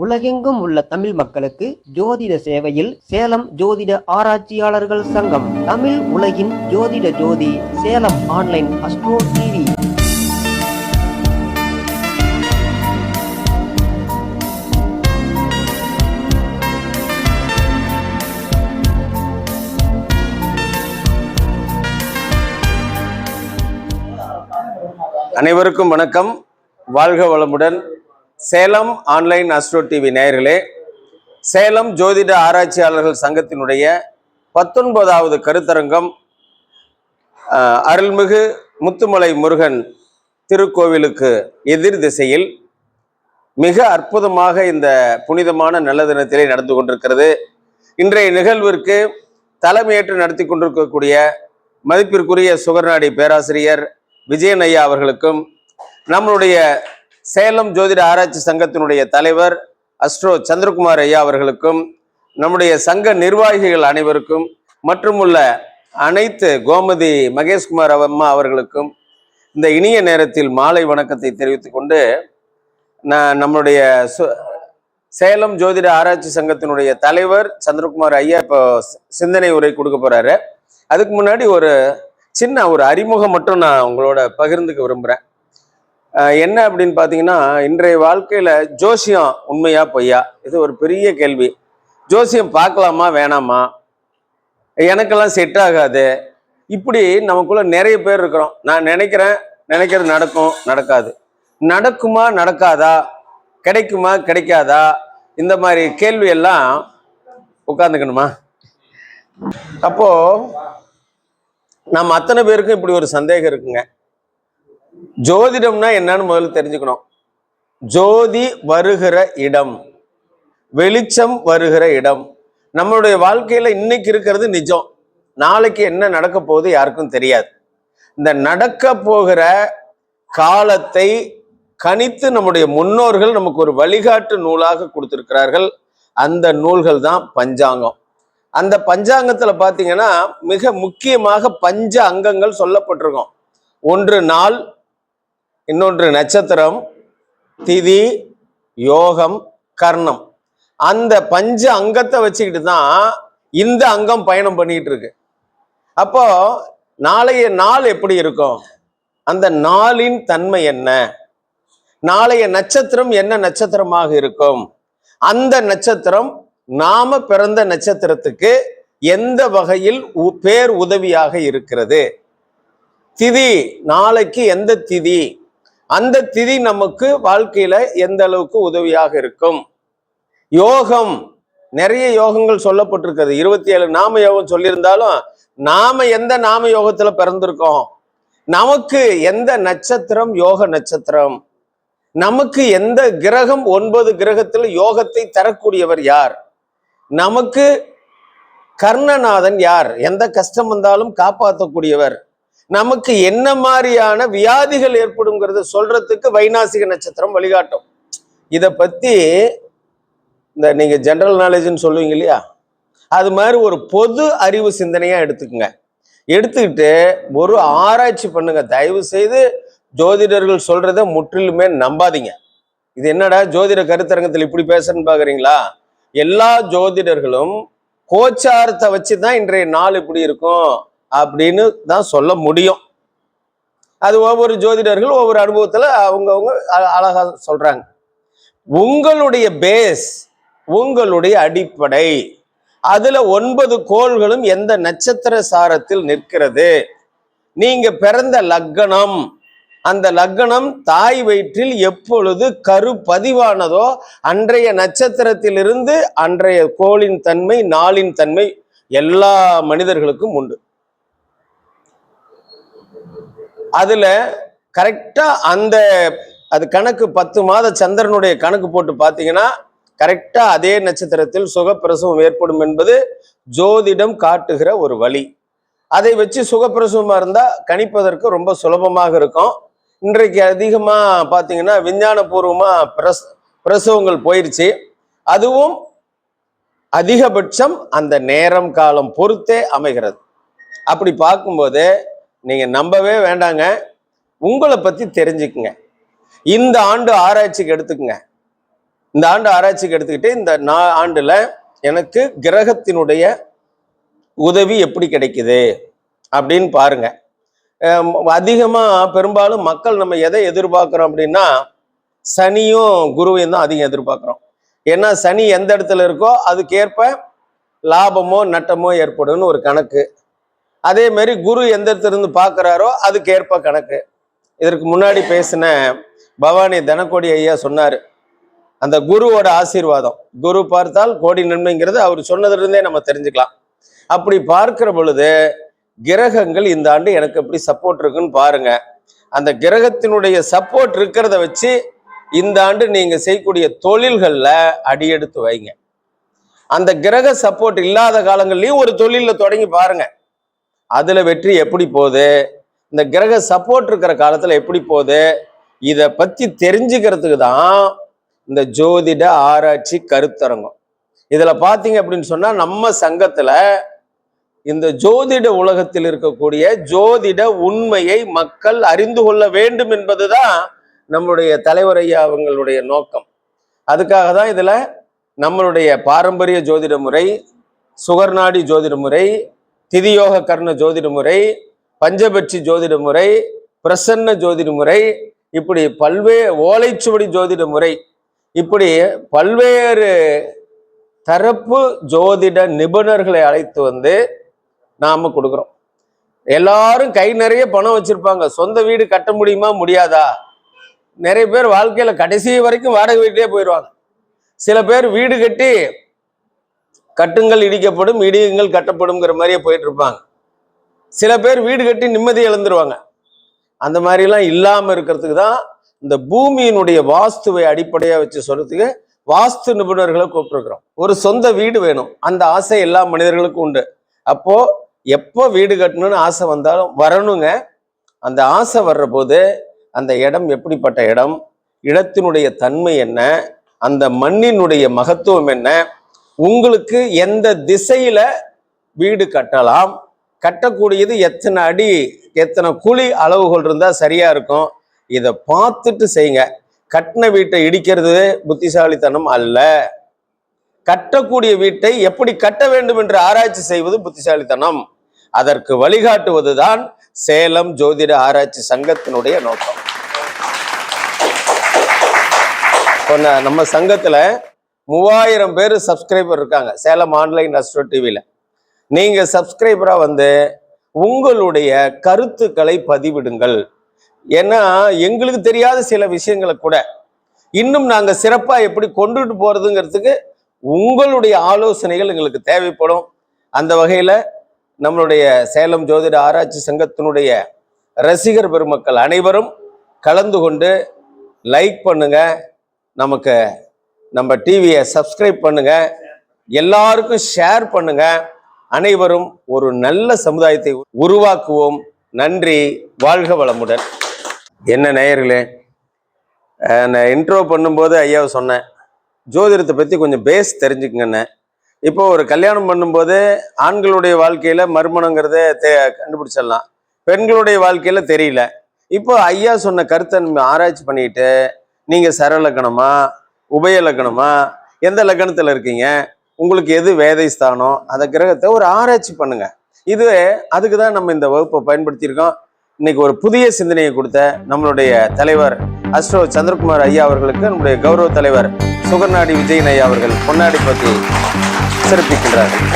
உலகெங்கும் உள்ள தமிழ் மக்களுக்கு ஜோதிட சேவையில் சேலம் ஜோதிட ஆராய்ச்சியாளர்கள் சங்கம். தமிழ் உலகின் ஜோதிட ஜோதி சேலம் ஆன்லைன் அஸ்ட்ரோ டிவி. அனைவருக்கும் வணக்கம், வாழ்க வளமுடன். சேலம் ஆன்லைன் அஸ்ட்ரோ டிவி நேயர்களே, சேலம் ஜோதிட ஆராய்ச்சியாளர்கள் சங்கத்தினுடைய 19வது கருத்தரங்கம் அருள்மிகு முத்துமலை முருகன் திருக்கோவிலுக்கு எதிர் திசையில் மிக அற்புதமாக இந்த புனிதமான நல்ல தினத்திலே நடந்து கொண்டிருக்கிறது. இன்றைய நிகழ்விற்கு தலைமையேற்று நடத்தி கொண்டிருக்கக்கூடிய மதிப்பிற்குரிய சுகர்நாடி பேராசிரியர் விஜயன் ஐயா அவர்களுக்கும், நம்மளுடைய சேலம் ஜோதிட ஆராய்ச்சி சங்கத்தினுடைய தலைவர் அஸ்ட்ரோ சந்திரகுமார் ஐயா அவர்களுக்கும், நம்முடைய சங்க நிர்வாகிகள் அனைவருக்கும் மற்றும் உள்ள அனைத்து கோமதி மகேஷ்குமார் அம்மா அவர்களுக்கும் இந்த இனிய நேரத்தில் மாலை வணக்கத்தை தெரிவித்துக் கொண்டு, நம்மளுடைய சேலம் ஜோதிட ஆராய்ச்சி சங்கத்தினுடைய தலைவர் சந்திரகுமார் ஐயா இப்போ சிந்தனை உரை கொடுக்க போறாரு. அதுக்கு முன்னாடி ஒரு சின்ன அறிமுகம் மட்டும் நான் உங்களோட பகிர்ந்துக்க விரும்புகிறேன். என்ன அப்படின்னு பார்த்தீங்கன்னா, இன்றைய வாழ்க்கையில் ஜோசியம் உண்மையா பொய்யா, இது ஒரு பெரிய கேள்வி. ஜோசியம் பார்க்கலாமா வேணாமா, எனக்கெல்லாம் செட் ஆகாது, இப்படி நமக்குள்ள நிறைய பேர் இருக்கிறோம். நான் நினைக்கிறது நடக்கும், நடக்காது, நடக்குமா நடக்காதா, கிடைக்குமா கிடைக்காதா, இந்த மாதிரி கேள்வி எல்லாம் உட்காந்துக்கணுமா? அப்போ நம்ம அத்தனை பேருக்கும் இப்படி ஒரு சந்தேகம் இருக்குங்க. ஜோதிடம்னா என்னன்னு முதல்ல தெரிஞ்சுக்கணும். ஜோதி வருகிற இடம், வெளிச்சம் வருகிற இடம். நம்மளுடைய வாழ்க்கையில இன்னைக்கு இருக்கிறது நிஜம், நாளைக்கு என்ன நடக்க போகுது யாருக்கும் தெரியாது. இந்த நடக்க போகிற காலத்தை கணித்து நம்முடைய முன்னோர்கள் நமக்கு ஒரு வழிகாட்டு நூலாக கொடுத்திருக்கிறார்கள். அந்த நூல்கள் தான் பஞ்சாங்கம். அந்த பஞ்சாங்கத்துல பாத்தீங்கன்னா மிக முக்கியமாக பஞ்ச அங்கங்கள் சொல்லப்பட்டிருக்கும். ஒன்று நாள், இன்னொன்று நட்சத்திரம், திதி, யோகம், கர்ணம். அந்த பஞ்ச அங்கத்தை வச்சுக்கிட்டு தான் இந்த அங்கம் பயணம் பண்ணிட்டு இருக்கு. அப்போ நாளைய நாள் எப்படி இருக்கும், அந்த நாளின் தன்மை என்ன, நாளைய நட்சத்திரம் என்ன நட்சத்திரமாக இருக்கும், அந்த நட்சத்திரம் நாம பிறந்த நட்சத்திரத்துக்கு எந்த வகையில் பேர் உதவியாக இருக்கிறது, திதி நாளைக்கு எந்த திதி, அந்த திதி நமக்கு வாழ்க்கையில எந்த அளவுக்கு உதவியாக இருக்கும். யோகம், நிறைய யோகங்கள் சொல்லப்பட்டிருக்கிறது. 27 நாம யோகம் சொல்லியிருந்தாலும் நாம எந்த நாம யோகத்துல பிறந்திருக்கோம், நமக்கு எந்த நட்சத்திரம் யோக நட்சத்திரம், நமக்கு எந்த கிரகம் 9 கிரகத்தில் யோகத்தை தரக்கூடியவர் யார், நமக்கு கர்ணநாதன் யார், எந்த கஷ்டம் வந்தாலும் காப்பாற்றக்கூடியவர், நமக்கு என்ன மாதிரியான வியாதிகள் ஏற்படுங்கிறத சொல்றதுக்கு வைநாசிக நட்சத்திரம் வழிகாட்டும். இதை பத்தி இந்த நீங்க ஜெனரல் நாலேஜ்னு சொல்லுவீங்க இல்லையா, அது மாதிரி ஒரு பொது அறிவு சிந்தனையா எடுத்துக்கங்க. எடுத்துக்கிட்டு ஒரு ஆராய்ச்சி பண்ணுங்க. தயவு செய்து ஜோதிடர்கள் சொல்றதை முற்றிலுமே நம்பாதீங்க. இது என்னடா ஜோதிட கருத்தரங்கத்தில் இப்படி பேசுறேன்னு பாக்குறீங்களா? எல்லா ஜோதிடர்களும் கோச்சாரத்தை வச்சுதான் இன்றைய நாள் இப்படி இருக்கும் அப்படின்னு தான் சொல்ல முடியும். அது ஒவ்வொரு ஜோதிடர்கள் ஒவ்வொரு அனுபவத்துல அவங்கவுங்க அழகா சொல்றாங்க. உங்களுடைய பேஸ், உங்களுடைய அடிப்படை, அதுல 9 கோள்களும் எந்த நட்சத்திர சாரத்தில் நிற்கிறது, நீங்க பிறந்த லக்னம், அந்த லக்னம் தாய் வயிற்றில் எப்பொழுது கரு பதிவானதோ அன்றைய நட்சத்திரத்திலிருந்து அன்றைய கோளின் தன்மை, நாளின் தன்மை எல்லா மனிதர்களுக்கும் உண்டு. அதுல கரெக்டா அது கணக்கு 10 மாத சந்திரனுடைய கணக்கு போட்டு பார்த்தீங்கன்னா கரெக்டா அதே நட்சத்திரத்தில் சுகப்பிரசவம் ஏற்படும் என்பது ஜோதிடம் காட்டுகிற ஒரு வழி. அதை வச்சு சுகப்பிரசவமா இருந்தா கணிப்பதற்கு ரொம்ப சுலபமாக இருக்கும். இன்றைக்கு அதிகமா பாத்தீங்கன்னா விஞ்ஞானபூர்வமா பிரசவங்கள் போயிருச்சு. அதுவும் அதிகபட்சம் அந்த நேரம் காலம் பொறுத்தே அமைகிறது. அப்படி பார்க்கும்போது நீங்க நம்பவே வேண்டாங்க, உங்களை பத்தி தெரிஞ்சுக்குங்க. இந்த ஆண்டு ஆராய்ச்சிக்கு எடுத்துக்குங்க. இந்த ஆண்டு ஆராய்ச்சிக்கு எடுத்துக்கிட்டு இந்த ஆண்டுல எனக்கு கிரகத்தினுடைய உதவி எப்படி கிடைக்குது அப்படின்னு பாருங்க. அதிகமா பெரும்பாலும் மக்கள் நம்ம எதை எதிர்பார்க்கிறோம் அப்படின்னா சனியும் குருவையும் தான் அதிகம் எதிர்பார்க்கிறோம். ஏன்னா சனி எந்த இடத்துல இருக்கோ அதுக்கேற்ப லாபமோ நட்டமோ ஏற்படும்னு ஒரு கணக்கு. அதே மாதிரி குரு எந்த இடத்துல இருந்து பார்க்கிறாரோ அதுக்கேற்ப கணக்கு. இதற்கு முன்னாடி பேசின பவானி தனக்கோடி ஐயா சொன்னாரு, அந்த குருவோட ஆசீர்வாதம், குரு பார்த்தால் கோடி நன்மைங்கிறது அவர் சொன்னதுல இருந்தே நம்ம தெரிஞ்சுக்கலாம். அப்படி பார்க்கிற பொழுது கிரகங்கள் இந்த ஆண்டு எனக்கு எப்படி சப்போர்ட் இருக்குன்னு பாருங்க. அந்த கிரகத்தினுடைய சப்போர்ட் இருக்கிறத வச்சு இந்த ஆண்டு நீங்க செய்யக்கூடிய தொழில்கள்ல அடியெடுத்து வைங்க. அந்த கிரக சப்போர்ட் இல்லாத காலங்கள்லயும் ஒரு தொழில தொடங்கி பாருங்க, அதுல வெற்றி எப்படி போகுது, இந்த கிரக சப்போர்ட் இருக்கிற காலத்துல எப்படி போகுது, இதை பத்தி தெரிஞ்சுக்கிறதுக்கு தான் இந்த ஜோதிட ஆராய்ச்சி கருத்தரங்கம். இதுல பாத்தீங்க அப்படின்னு சொன்னா நம்ம சங்கத்துல இந்த ஜோதிட உலகத்தில் இருக்கக்கூடிய ஜோதிட உண்மையை மக்கள் அறிந்து கொள்ள வேண்டும் என்பதுதான் நம்மளுடைய தலைவர் ஐயா அவங்களுடைய நோக்கம். அதுக்காக தான் இதுல நம்மளுடைய பாரம்பரிய ஜோதிட முறை, சுகர்நாடி ஜோதிட முறை, திதியோக கர்ண ஜோதிட முறை, பஞ்சபட்சி ஜோதிட முறை, பிரசன்ன ஜோதிட முறை, இப்படி பல்வேறு ஓலைச்சுவடி ஜோதிட முறை, இப்படி பல்வேறு தரப்பு ஜோதிட நிபுணர்களை அழைத்து வந்து நாம கொடுக்குறோம். எல்லாரும் கை நிறைய பணம் வச்சிருப்பாங்க, சொந்த வீடு கட்ட முடியுமா முடியாதா? நிறைய பேர் வாழ்க்கையில கடைசி வரைக்கும் வாடகை வீட்டிலே போயிடுவாங்க. சில பேர் வீடு கட்டி கட்டுங்கள் இடிக்கப்படும் இடியுங்கள் கட்டப்படும்ங்கிற மாதிரியே போயிட்டு இருப்பாங்க. சில பேர் வீடு கட்டி நிம்மதி இழந்துருவாங்க. அந்த மாதிரிலாம் இல்லாம இருக்கிறதுக்கு தான் இந்த பூமியினுடைய வாஸ்துவை அடிப்படையா வச்சு சொல்றதுக்கு வாஸ்து நிபுணர்களை கூப்பிட்டுருக்கிறோம். ஒரு சொந்த வீடு வேணும், அந்த ஆசை எல்லா மனிதர்களுக்கும் உண்டு. அப்போ எப்போ வீடு கட்டணும்னு ஆசை வந்தாலும் வரணுங்க. அந்த ஆசை வர்ற போது அந்த இடம் எப்படிப்பட்ட இடம், இடத்தினுடைய தன்மை என்ன, அந்த மண்ணினுடைய மகத்துவம் என்ன, உங்களுக்கு எந்த திசையில வீடு கட்டலாம், கட்டக்கூடியது எத்தனை அடி எத்தனை குழி அளவுகள் இருந்தா சரியா இருக்கும், இதை பார்த்துட்டு செய்யுங்க. கட்டின வீட்டை இடிக்கிறது புத்திசாலித்தனம் அல்ல. கட்டக்கூடிய வீட்டை எப்படி கட்ட வேண்டும் என்று ஆராய்ச்சி செய்வது புத்திசாலித்தனம். அதற்கு வழிகாட்டுவதுதான் சேலம் ஜோதிட ஆராய்ச்சி சங்கத்தினுடைய நோக்கம். நம்ம சங்கத்துல 3000 பேர் சப்ஸ்கிரைபர் இருக்காங்க சேலம் ஆன்லைன் அஸ்ட்ரோ டிவில. நீங்க சப்ஸ்கிரைபரா வந்து உங்களுடைய கருத்துக்களை பதிவிடுங்கள். ஏன்னா எங்களுக்கு தெரியாத சில விஷயங்களை கூட இன்னும் நாங்க சிறப்பா எப்படி கொண்டுட்டு போறதுங்கிறதுக்கு உங்களுடைய ஆலோசனைகள் எங்களுக்கு தேவைப்படும். அந்த வகையில நம்மளுடைய சேலம் ஜோதிட ஆராய்ச்சி சங்கத்தினுடைய ரசிகர் பெருமக்கள் அனைவரும் கலந்து கொண்டு லைக் பண்ணுங்க, நமக்கு நம்ம டிவியை சப்ஸ்கிரைப் பண்ணுங்க, எல்லாருக்கும் ஷேர் பண்ணுங்க. அனைவரும் ஒரு நல்ல சமுதாயத்தை உருவாக்குவோம். நன்றி, வாழ்க வளமுடன். என்ன நேயர்களே, நான் இன்ட்ரோ பண்ணும்போது ஐயாவை சொன்னேன், ஜோதிடத்தை பற்றி கொஞ்சம் பேஸ் தெரிஞ்சுக்கங்கன்னு. இப்போ ஒரு கல்யாணம் பண்ணும்போது ஆண்களுடைய வாழ்க்கையில மறுமணங்கிறத கண்டுபிடிச்சிடலாம், பெண்களுடைய வாழ்க்கையில தெரியல. இப்போ ஐயா சொன்ன கருத்தை நம்ம ஆராய்ச்சி பண்ணிட்டு நீங்க சரலக்கணமா உபயலக்கணமா எந்த லக்கணத்துல இருக்கீங்க, உங்களுக்கு எது வேதை ஸ்தானம், அந்த கிரகத்தை ஒரு ஆராய்ச்சி பண்ணுங்க. இது அதுக்கு தான் நம்ம இந்த வகுப்பை பயன்படுத்தியிருக்கோம். இன்னைக்கு ஒரு புதிய சிந்தனையை கொடுத்த நம்மளுடைய தலைவர் அஸ்ட்ரோ சந்திரகுமார் ஐயா அவர்களுக்கு நம்முடைய கௌரவ தலைவர் சுகர்நாடி விஜயன் ஐயா அவர்கள் பொன்னாடி பற்றி சிறப்பிக்கின்றார்கள்.